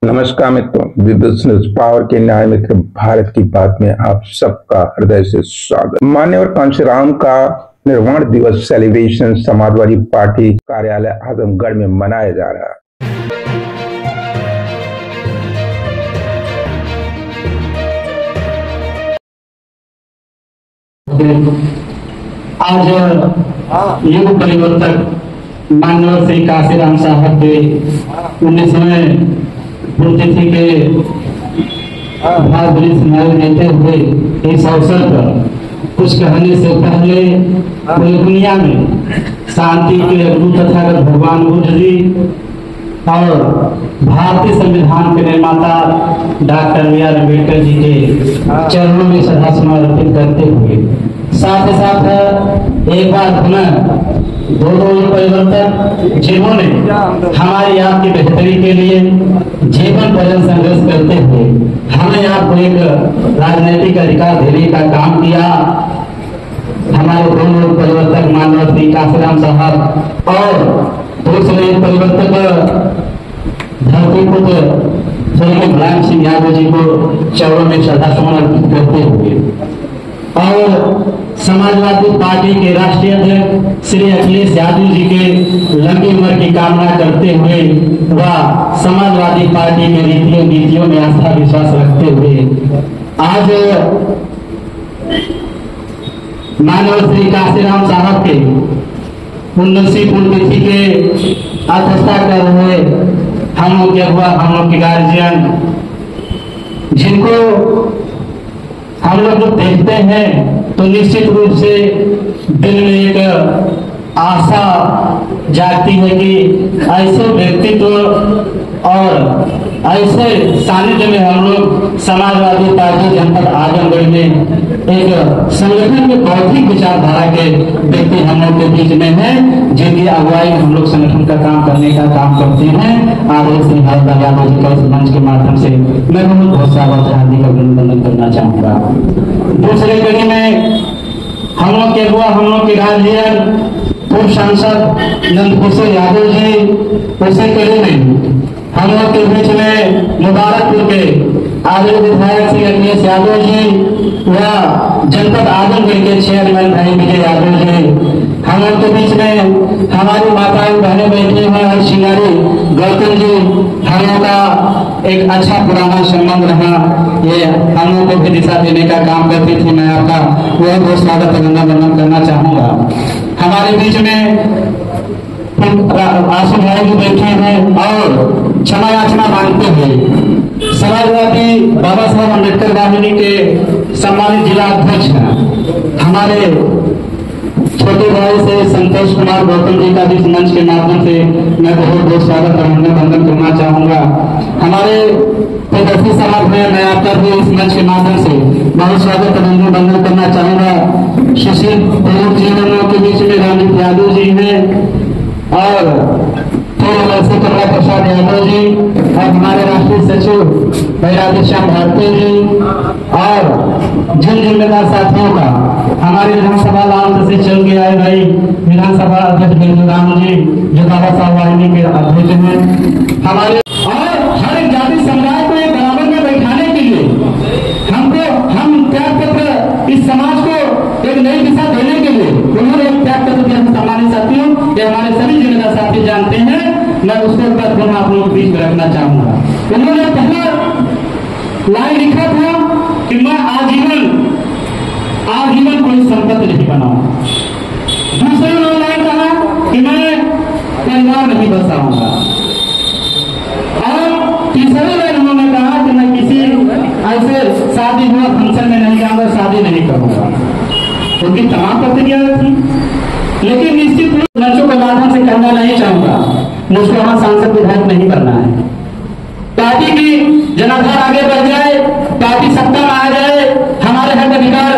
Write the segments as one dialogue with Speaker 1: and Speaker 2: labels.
Speaker 1: नमस्कार मित्रों, Divya news power के न्याय मित्र भारत की बात में आप सबका हृदय से स्वागत। माननीय कांशीराम का निर्वाण दिवस सेलिब्रेशन समाजवादी पार्टी कार्यालय आजमगढ़ में मनाया जा रहा है।
Speaker 2: आज युग परिवर्तक माननीय श्री कांशीराम साहब के 19वें पुण्यतिथि के भावभरी समारोह लेते हुए इस अवसर पर कुछ कहने से पहले पूरी दुनिया में शांति के अद्भुत तथागत भगवान बुद्ध जी और भारतीय संविधान के निर्माता डॉक्टर B.R. अम्बेडकर जी के चरणों में श्रद्धासुमन अर्पित करते हुए साथ ही साथ एक बार पुनः दोनों परिवर्तन जिन्होंने हमारी आपकी बेहतरी के लिए जीवन पर्यंत संघर्ष करते हुए हमें आपको एक राजनीतिक अधिकार देने का काम किया। हमारे दोनों परिवर्तक माननीय श्री कांशीराम साहब और दूसरे परिवर्तक धरती पुत्र स्वर्गीय मुलायम सिंह यादव जी को चरणों में श्रद्धासुमन अर्पित करते हुए और समाजवादी पार्टी के राष्ट्रीय अध्यक्ष श्री अखिलेश यादव जी के लंबी उम्र की कामना करते हुए व समाजवादी पार्टी के रीतियों नीतियों में आस्था विश्वास रखते हुए आज माननीय श्री कांशीराम साहब के 19वीं पुण्यतिथि के अध्यक्षता कर रहे हम लोग के अगुआ, हम लोग के गार्जियन, जिनको हम लोग जब देखते हैं तो निश्चित रूप से दिल में एक आशा जागती है कि ऐसे व्यक्तित्व और ऐसे सानिध्य में हम लोग समाजवादी पार्टी जनपद आजमगढ़ में एक संगठन के बौद्धिक विचारधारा के व्यक्ति हम लोग के बीच में है, जिनकी अगुवाई हम लोग संगठन का काम करने का काम करते हैं। आदरणीय श्री यादव जी का इस मंच के माध्यम से मैं बहुत सारा हार्दिक अभिनंदन करना चाहूंगा। दूसरे कड़ी में हम लोग के अगुआ, हम लोग के गार्जियन पूर्व सांसद नंदकिशोर यादव जी, उसे कड़ी में हम लोग के बीच में मुबारकपुर के आदरणीय विधायक श्री अखिलेश यादव जी व जनपद आजमगढ़ के चेयरमैन भाई विजय यादव जी, हम लोग के बीच में हमारी माताएं बहनें बैठी हैं और शिंगारी गौतम जी, हम लोग का एक अच्छा पुराना संबंध रहा, ये हम लोग को भी दिशा देने का काम करती थी। मैं आपका बहुत स्वागत अभिनंदन करना चाहूंगा। हमारे बीच में आशु भाई भी बैठे हैं और क्षमा याचना मांगते हुए समाजवादी बाबा साहब अम्बेडकर वाहिनी के सम्मानित जिला अध्यक्ष हैं हमारे छोटे भाई से संतोष कुमार गौतम जी का भी इस मंच के माध्यम से मैं बहुत स्वागत अभिनंदन करना चाहूंगा। हमारे प्रदर्शी समाज में मैं आपका भी इस मंच के माध्यम से बहुत स्वागत अभिनंदन करना चाहूंगा। सुशील जी के बीच में रणजीत यादव जी हैं और कमला प्रसाद यादव जी और हमारे राष्ट्रीय सचिव भाई राधेश्याम भारती जी और जिन जिम्मेदार साथियों का हमारे विधानसभा लाल से चल के आए भाई विधानसभा अध्यक्ष राम जी जो बाबा साहब वाहिनी के अध्यक्ष हैं हमारे, और हर एक जाति समुदाय को एक बराबर में बैठाने के लिए हम त्याग पत्र इस समाज को एक नई दिशा देने के लिए उन्होंने एक त्याग पत्र दिया। सम्मानित साथियों, ये हमारे सभी जिम्मेदार साथी जानते हैं, मैं उसको पुनः आप लोगों के बीच में रखना चाहूंगा। उन्होंने पहला लाइन लिखा था कि मैं आजीवन कोई संपत्ति नहीं बनाऊंगा। दूसरे लाइन कहा कि मैं परिवार नहीं बसाऊंगा। और तीसरे लाइन उन्होंने कहा कि मैं किसी ऐसे शादी हुआ फंक्शन में नहीं जाऊंगा, शादी नहीं करूंगा। उनकी तमाम प्रतिक्रियाएं थी, लेकिन निश्चित रूप मंचों के माध्यम से कहना नहीं चाहूंगा, मुझको वहां सांसद विधायक नहीं बनना है। पार्टी की जनाधार आगे बढ़ जाए, पार्टी सत्ता में आ जाए, हमारे हक अधिकार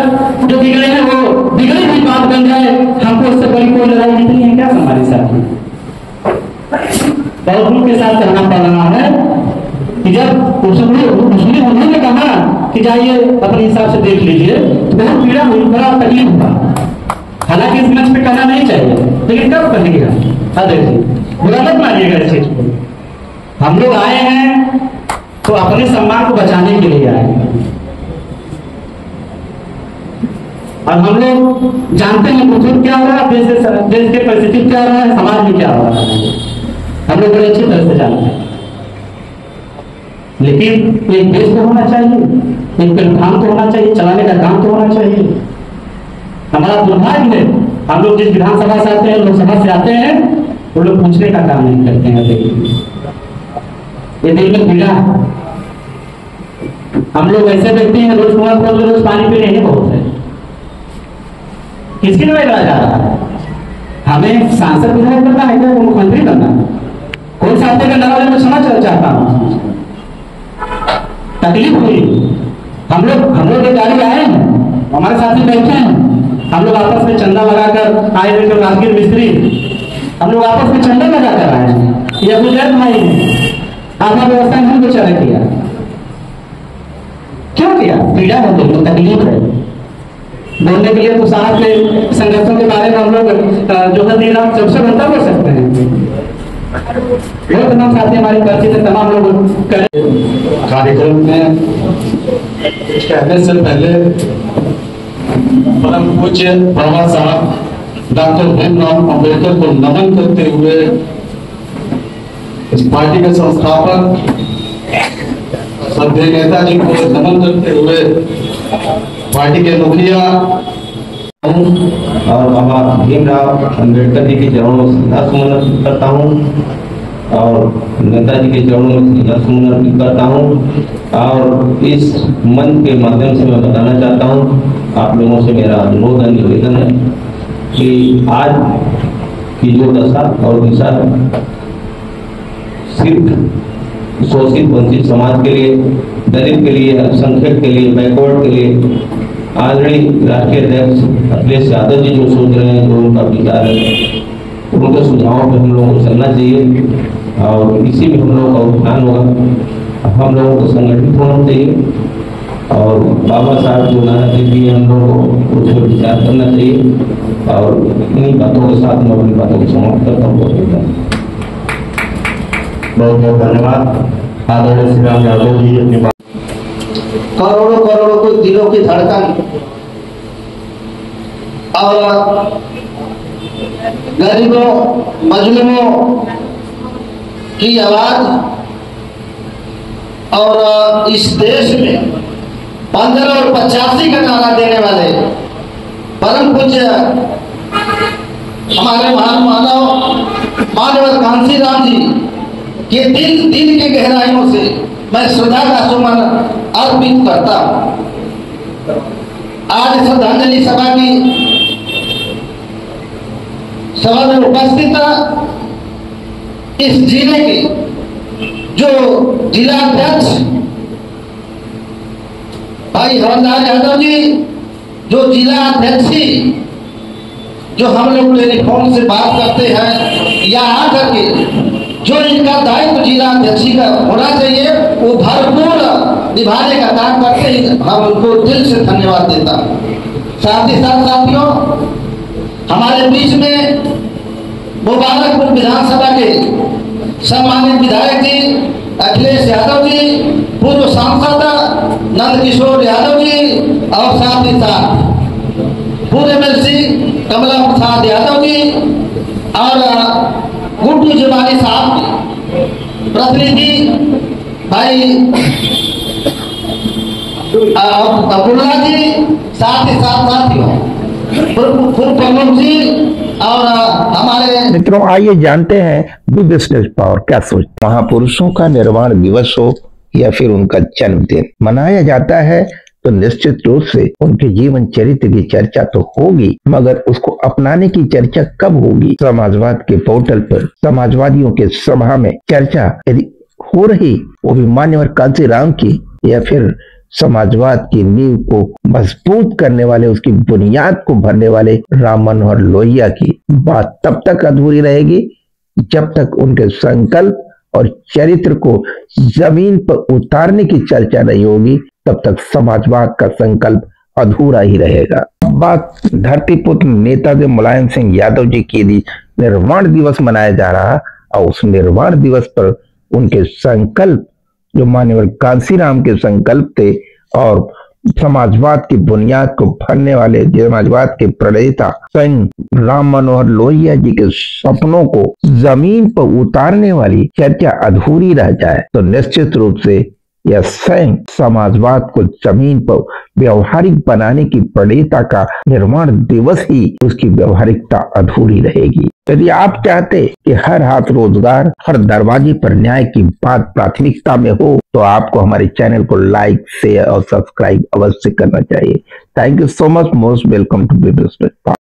Speaker 2: जो बिगड़े हैं वो बिगड़ी हुई बात बन जाए, हमको उससे बड़ी कोई लड़ाई नहीं है। क्या हमारे साथ बहुत के साथ कहना पड़ रहा है कि जब उन्होंने कहा कि जाइए अपने हिसाब से देख लीजिए, तो बहुत पीड़ा हुई, बड़ा तकलीफ हुआ। हालांकि इस मंच पे कहना नहीं चाहिए, लेकिन कब कहेगा? बुरा मत मानिएगा इस चीज को। हम लोग आए हैं तो अपने सम्मान को बचाने के लिए आए। और हम लोग जानते हैं कुछ क्या हो रहा है, देश के परिस्थिति क्या हो रहा है, समाज में क्या हो रहा है, हम लोग बड़े अच्छी तरह से जानते हैं। लेकिन एक देश तो होना चाहिए, एक प्लेटफॉर्म तो होना चाहिए, चलाने का काम तो होना चाहिए। हमारा दुर्भाग्य है, हम लोग जिस विधानसभा से आते हैं, लोकसभा से आते हैं, वो लोग पूछने का काम नहीं करते हैं। देखिए ये दिल में पीड़ा है। हम लोग ऐसे व्यक्ति हैं, रोज कुआं खोल रोज पानी पी रहे हैं, बहुत है। किसकी नजर आ जा रहा है? हमें सांसद विधायक बनना है क्या, मुख्यमंत्री बनना है? कोई साथी का नारा मैं समझ चाहता हूँ, तकलीफ हुई। हम लोग एक गाड़ी आए हैं, हमारे साथी बैठे हैं, हम लोग आपस में चंदा लगाकर आए हुए, जो राजगीर मिस्त्री, हम लोग आपस में चंदा लगाकर आए हैं। ये गुजरात भाई आधा व्यवस्था नहीं बेचारा किया, क्यों किया? पीड़ा है, तो तकलीफ है। बोलने के लिए तो साहब के संघर्षों के बारे में हम लोग जो है दिन रात सबसे घंटा बोल सकते हैं। बहुत तमाम साथी हमारी परिचित है, तमाम लोग कार्यक्रम में कहने से पहले परम पूज्य बाबा साहब डॉक्टर भीमराव अम्बेडकर को नमन करते हुए, इस पार्टी के संस्थापक श्रद्धेय नेताजी को नमन करते हुए, पार्टी के मुखिया
Speaker 3: और बाबा भीमराव अम्बेडकर जी के चरणों में श्रद्धासुमन अर्पित करता हूँ और नेताजी के चरणों में श्रद्धासुमन अर्पित करता हूँ। और इस मंच के माध्यम से मैं बताना चाहता हूँ, आप लोगों से मेरा अनुरोध और निवेदन है कि आज की जो दशा और दिशा सिर्फ शोषित वंचित समाज के लिए, दलित के लिए, अल्पसंख्यक के लिए, बैकवर्ड के लिए आदरणीय राष्ट्रीय अध्यक्ष अखिलेश यादव जी जो सोच रहे हैं, जो उनका विचार है, उनके सुझावों पर हम लोगों को चलना चाहिए और इसी में हम लोगों का उत्थान होगा। हम लोगों को संगठित होना चाहिए और बाबा साहब जो नारा दे दिए हम लोगों को उस पर विचार करना चाहिए। और इन्हीं बातों के साथ मैं अपनी बातों को समाप्त करता हूँ।
Speaker 2: बहुत बहुत धन्यवाद आदरणीय श्री राम यादव जी। अपनी बात
Speaker 4: करोड़ों करोड़ों को दिलों की धड़कन और गरीबों मजलूमों की आवाज और इस देश में 15 और 85 का नारा देने वाले परम पूज्य हमारे महान मानव मानव कांसी राम जी के दिल के गहराइयों से मैं श्रद्धा का सुमन अर्पित करता हूँ। आज श्रद्धांजलि सभा की सभा में उपस्थित इस जिले के जो जिला अध्यक्ष भाई हवलदार यादव जी, जो जिला अध्यक्षी जो हम लोग टेलीफोन से बात करते हैं या आकर के जो इनका दायित्व जिला अध्यक्षी का होना चाहिए, वो भरपूर निभाने का काम करते हैं। हम उनको दिल से धन्यवाद देता हूँ। साथ ही साथ साथियों, हमारे बीच में मुबारकपुर विधानसभा के सम्मानित विधायक जी अखिलेश यादव जी, पूर्व सांसद नंद किशोर यादव जी और साथ ही साथ पूर्व एमएलसी कमला प्रसाद यादव जी और गुड्डू जमानी साहब प्रतिनिधि भाई अब्दुल्ला जी, साथ ही साथ साथियों प्रमुख जी और हमारे
Speaker 1: मित्रों, आइए जानते हैं बिजनेस पावर क्या सोचते हैं। महापुरुषों का निर्वाण दिवस हो या फिर उनका जन्मदिन मनाया जाता है तो निश्चित रूप से उनके जीवन चरित्र की चर्चा तो होगी, मगर उसको अपनाने की चर्चा कब होगी? समाजवाद के पोर्टल पर समाजवादियों के सभा में चर्चा यदि हो रही, वो भी मान्यवर कांशीराम की, या फिर समाजवाद की नींव को मजबूत करने वाले, उसकी बुनियाद को भरने वाले राम मनोहर लोहिया की, बात तब तक अधूरी रहेगी जब तक उनके संकल्प और चरित्र को जमीन पर उतारने की चर्चा नहीं होगी, तब तक समाजवाद का संकल्प अधूरा ही रहेगा। बात धरतीपुत्र नेताजी मुलायम सिंह यादव जी की निर्वाण दिवस मनाया जा रहा और उस निर्वाण दिवस पर उनके संकल्प जो मान्यवर कांशीराम के संकल्प थे और समाजवाद की बुनियाद को भरने वाले समाजवाद के प्रणेता स्वयं राम मनोहर लोहिया जी के सपनों को जमीन पर उतारने वाली चर्चा अधूरी रह जाए तो निश्चित रूप से यह स्वयं समाजवाद को जमीन पर व्यवहारिक बनाने की प्रणेता का निर्माण दिवस ही उसकी व्यवहारिकता अधूरी रहेगी। यदि आप चाहते कि हर हाथ रोजगार, हर दरवाजे पर न्याय की बात प्राथमिकता में हो तो आपको हमारे चैनल को लाइक, शेयर और सब्सक्राइब अवश्य करना चाहिए। Thank you so much. Most welcome to business.